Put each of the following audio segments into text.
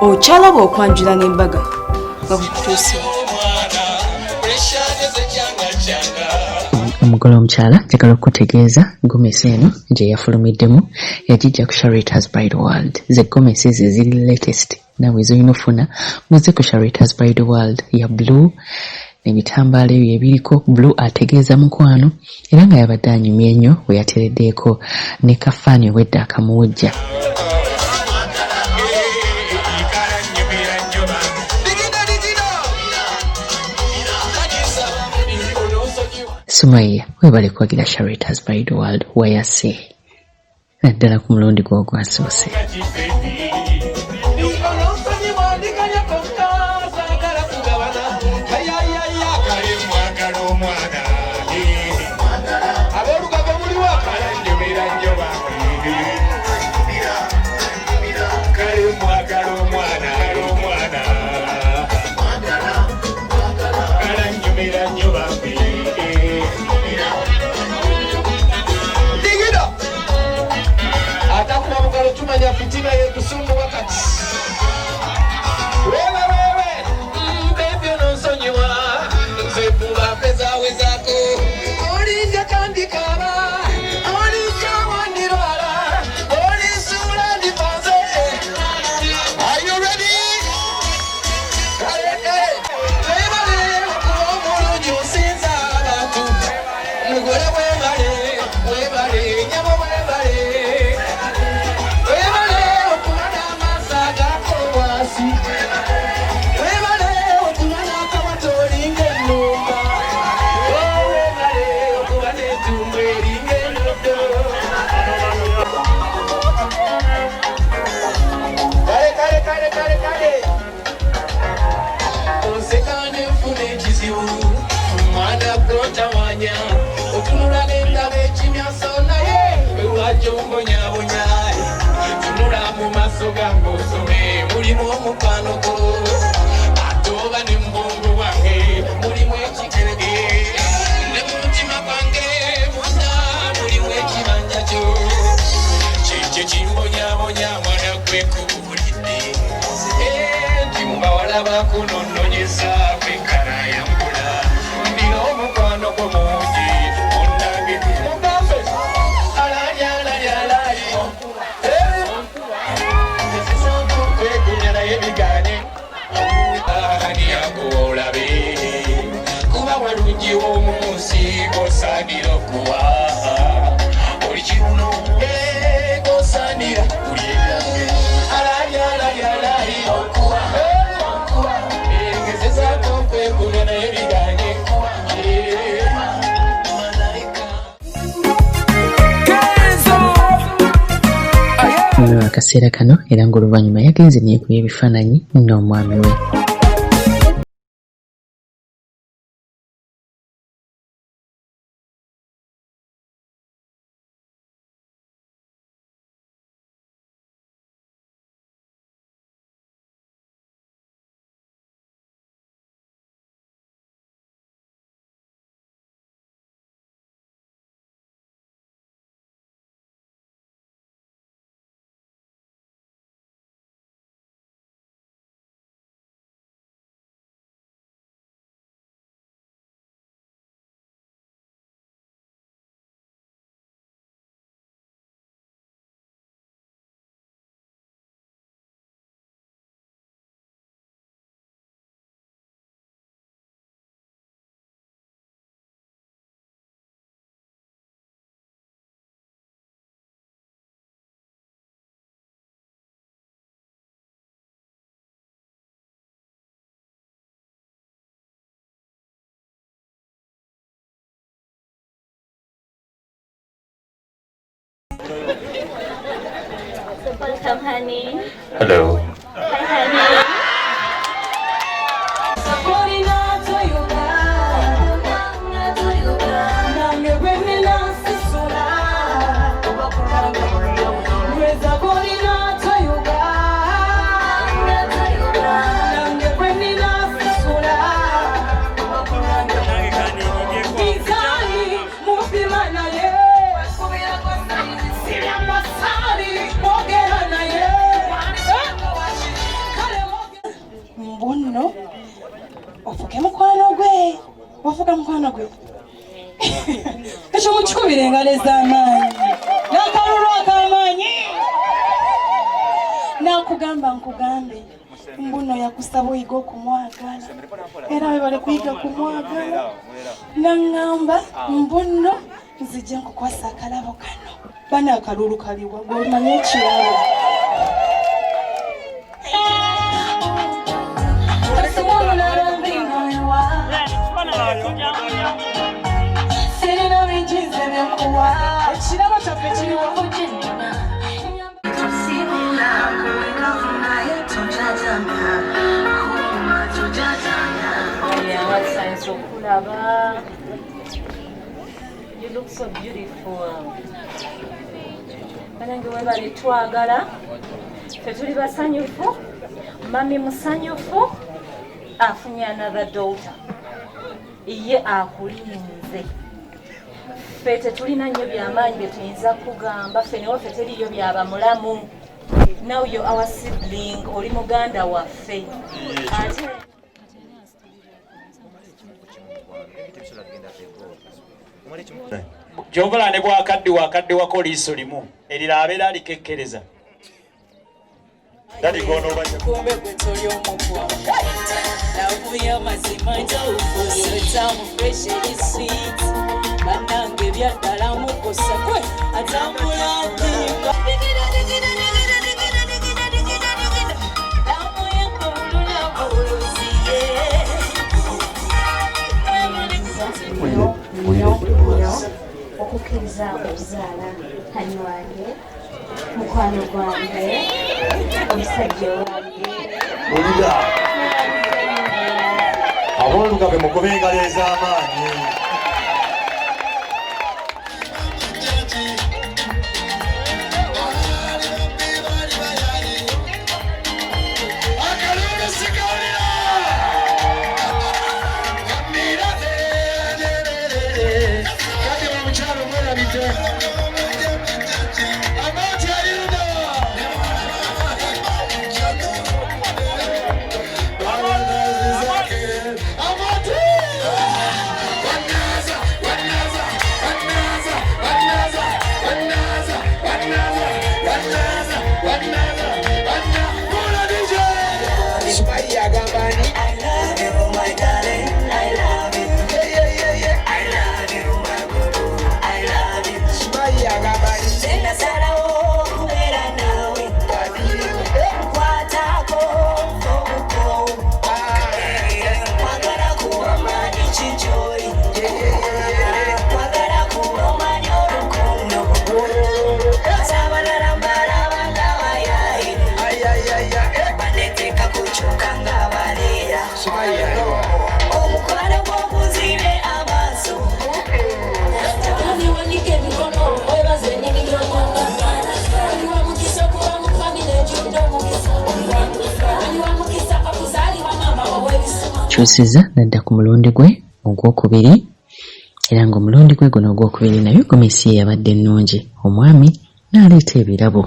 Okyalaba okwanjula n'embaga nga bukutuusibwa. Omugole omukyala njagala okutegeeza gomesi eno gye yafulumiddemu yagijja ku Charioteers by the World. Ze gomesi ezo eziri latest naawe zolina ofuna muze ku Charioteers by the World ya blue n'ebitambaala ebyo ebiriko blue ategeeza mukwano era nga yabadde anyumya ennyo we yatereddeeko ne kafaani obwedda akamuwujja. Sumaya webale kwagira Charioteers by the World wayase naddala ku mulundi gw'ogwasoose. Akaseera kano era ng'oluvannyuma yagenze n'ekuba ebifaananyi n'omwami we. Welcome, honey. Hello. Hi, honey. nakugamba nkugambe mbuno yakusaba oyiga okumwagala era webale kuyiga kumwagala naŋŋamba mbuno nzije nkukwasa akalabo kano bana akalulu kaliwa gwomanye ekirabo sirina bijize byokuwa ekirabo kyaffe kiriwa You look so beautiful. Banange webale twagala. Tetuli basanyufu. Mami musanyufu. Afunye another daughter. Iye akulinze. Ffe tetulina nnyo by'amaanyi bye tuyinza kugamba. Ffe ne waffe teriyo byaba mulamu. Now you're our sibling. Oli muganda waffe. Ate Jombola ne bwakadde wako liiso limu erira abeera alikekkereza dadi gono kumbe kwetoli omukwa navuya mazima njawufu tamu fresh eri sweet banange byaddala mukosa kwe atambula mpimba okukkiriza okuzaala hani wange mukwano gwange omusajja wange olira aboolugabe mugobe engalo ez'amaanyi kyusiza nadda ku mulundi gwe ogwokubiri era ng'omulundi gwe guno ogwokubiri nayo gomesi ye yabadde ennungi omwami n'aleeta ebirabo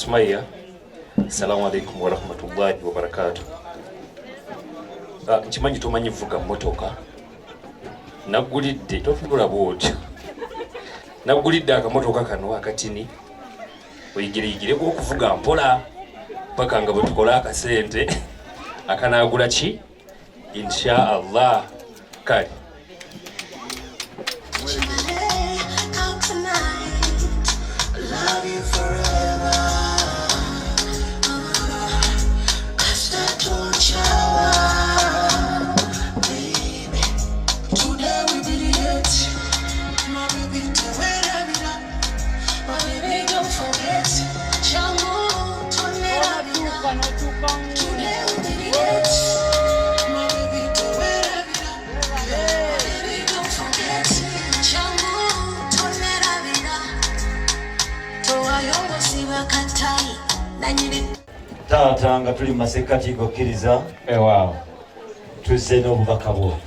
Sumaya, assalamu alaikum wa rahmatullahi wa barakatuh. Nchimanyi tomanyi vuga motoka. Nagulidde tofunula bwotyo. Nagulidde akamotoka kano akatini. Oyigirigire ko okuvuga mpola paka nga bwe tukola akasente akanagula ki insha Allah kali. Taata nga tuli masekati gokkiriza ewaawo tuzze n'obubaka bwo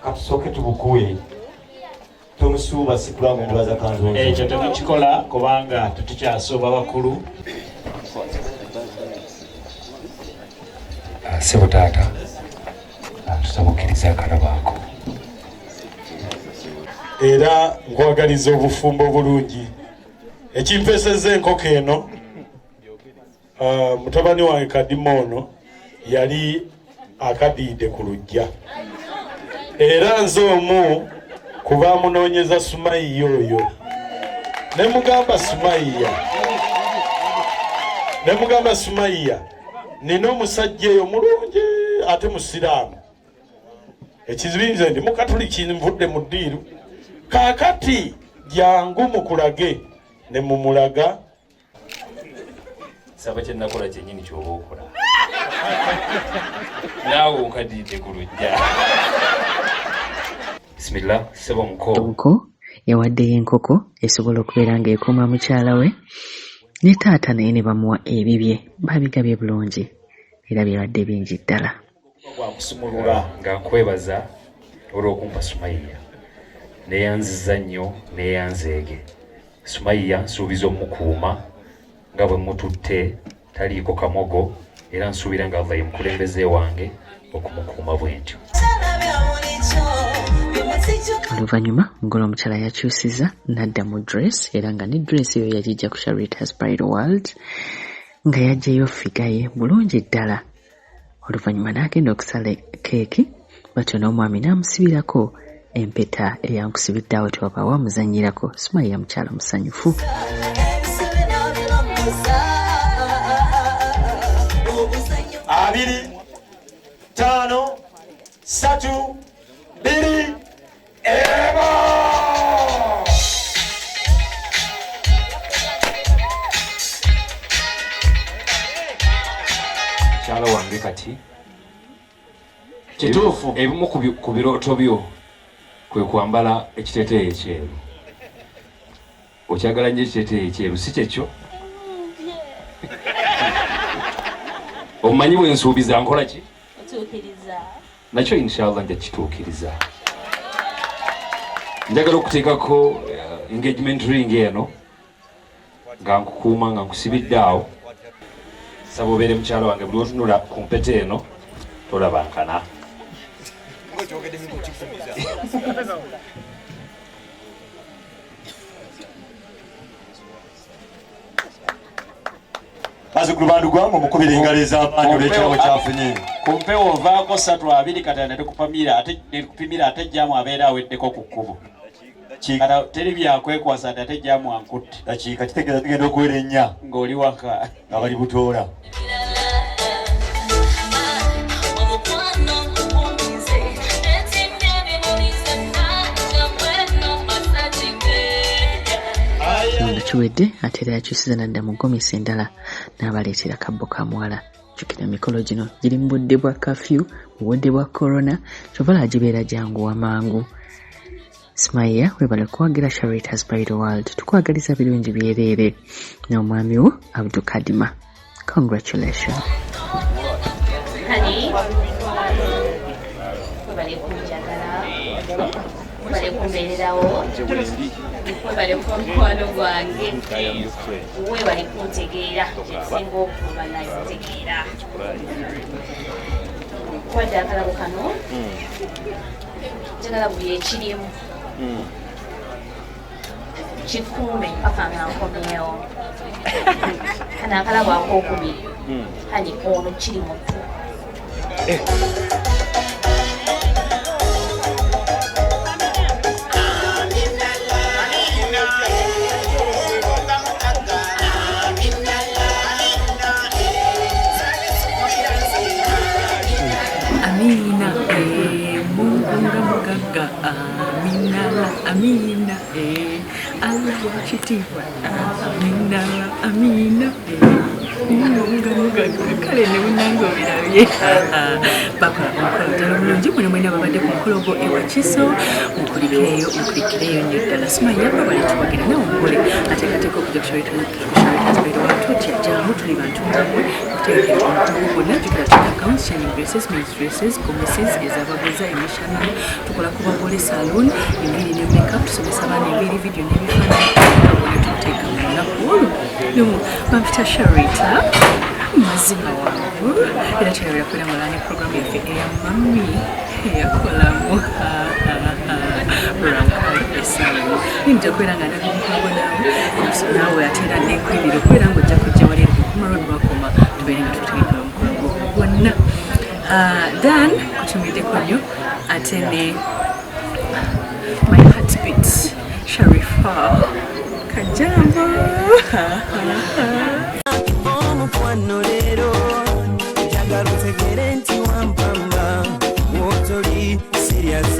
katusooke tubukuwe tomusuuba sikulanga omubaza kanzo ekyo temukikola kubanga tetukyasooba bakulu Sebo taata tusabukkiriza akalabaako era nkwagaliza obufumbo bulungi ekimpeseza enkoko eno mutabani wange Kadima ono yali akadiide ku lujja era nze omu kuba munoonyeza Sumaya oyo ne mugamba Sumaya nina omusajja eyo mulungi ate musiraamu ekizibinze ndi mukatuliki nvudde mu ddiiru kaakati jangu mukulage ne mumulaga saba kye nakola kyennyini ky'oba okola naawe okadiide ku lujja. Bismillah. Sebo muko yawaddeyo enkoko esobola okubeera ng'ekuuma mukyala we ne taata naye ne bamuwa ebibye babigabye bulungi era byabadde bingi ddala. Nga nkwebaza olw'okumpa Sumaya neeyanziza nnyo neeyanzeege. Sumaya nsuubiza omukuuma nga bwe mututte taliiko kamogo era nsuubira nga Allah ye mukulembeze wange okumukuuma bwentyo. Oluvannyuma ng'olwo omukyala yakyusiza n'adda mu dress era nga ne dress eyo yagijja ku Sharita's Bridal World nga yaggyeyo figa ye bulungi ddala. Oluvannyuma n'agenda okusala keeki batyo n'omwami n'amusibirako empeta eyankusibidde awo tewabaawo amuzannyirako. Sumaya mukyala musanyufu. 2 5 3 2 eba Kyalo wange kati kituufu ebimu ku birooto byo kwe kwambala ekiteeteeyi ekyeru. Okyagala nnyo ekiteeteeyi ekyeru si kyekyo? Omanyi bwe nsuubiza nkola ki? Nakyo inshallah nja kituukiriza. Njagala okuteekako engagement ring eno nga nkukuuma nga nkusibidde awo. Saba obeere mukyalo wange buli otunula ku mpeta eno tolabankana. Bazukulu bandu gwange mukubira engalo ez'amaanyi olw'ekirabo kyafunye. Ku mpewo ovaako 3 2 kata nekupimira ate jjaamu abeera aweddeko ku kkubo. Kata teri byakwekwasa ate jjaamu ankutte. Dakiika kitegeeza tugenda okuwera ennya ng'oli waka nga bali butoola. Kiwedde ate era yakyusiza n'adda mu ggomesi endala n'abaleetera kabbo ka muwala. Jjukira emikolo gino giri mu budde bwa kafyu mu budde bwa korona kyova lagibeera jangu amangu. Sumaya webale kuwagira Sharita's Bridal World tukwagaliza birungi byereere n'omwami wo Kadama. Congratulations. Honey, webale kunjagala bale kumbeererawo webale ku mukwano gwange webale kuntegeera kyesinga okuba nayo ntegeera kwadde akalabo kano njagala buli ekirimu kikuume paka nga nkomyewo kano akalabo akokubiri kani ono kiri mutu Amina, Munga Mugaga, Amina, Amina, Allah Wachitiwa, Amina, Amina, Munga Mugaga, Kale Munango, Papa, Uncle, when I never did Mokologo, Wakiso, Ukrikeyo, New Sumaya, but it's working now. I take a take up the trade has been about to check Jamu to live and to take it on to Google accounts, sharing dresses, mistresses, commisses, Ezababuza, Emishana, to Kolakuba Saloon, in video makeup, so the Savannah very video never I wanted to take a no, Mamta Sharita, Mazima, in a cherry of a program of a mummy, here, Kolamu, Ranka, Salon, in Japan, and now we are telling you quickly the Queen with Jackie Kumaran Bakoma to be able to take one. Then, to meet the Queen, attend my heartbeat, Sharifa Kadama. Serious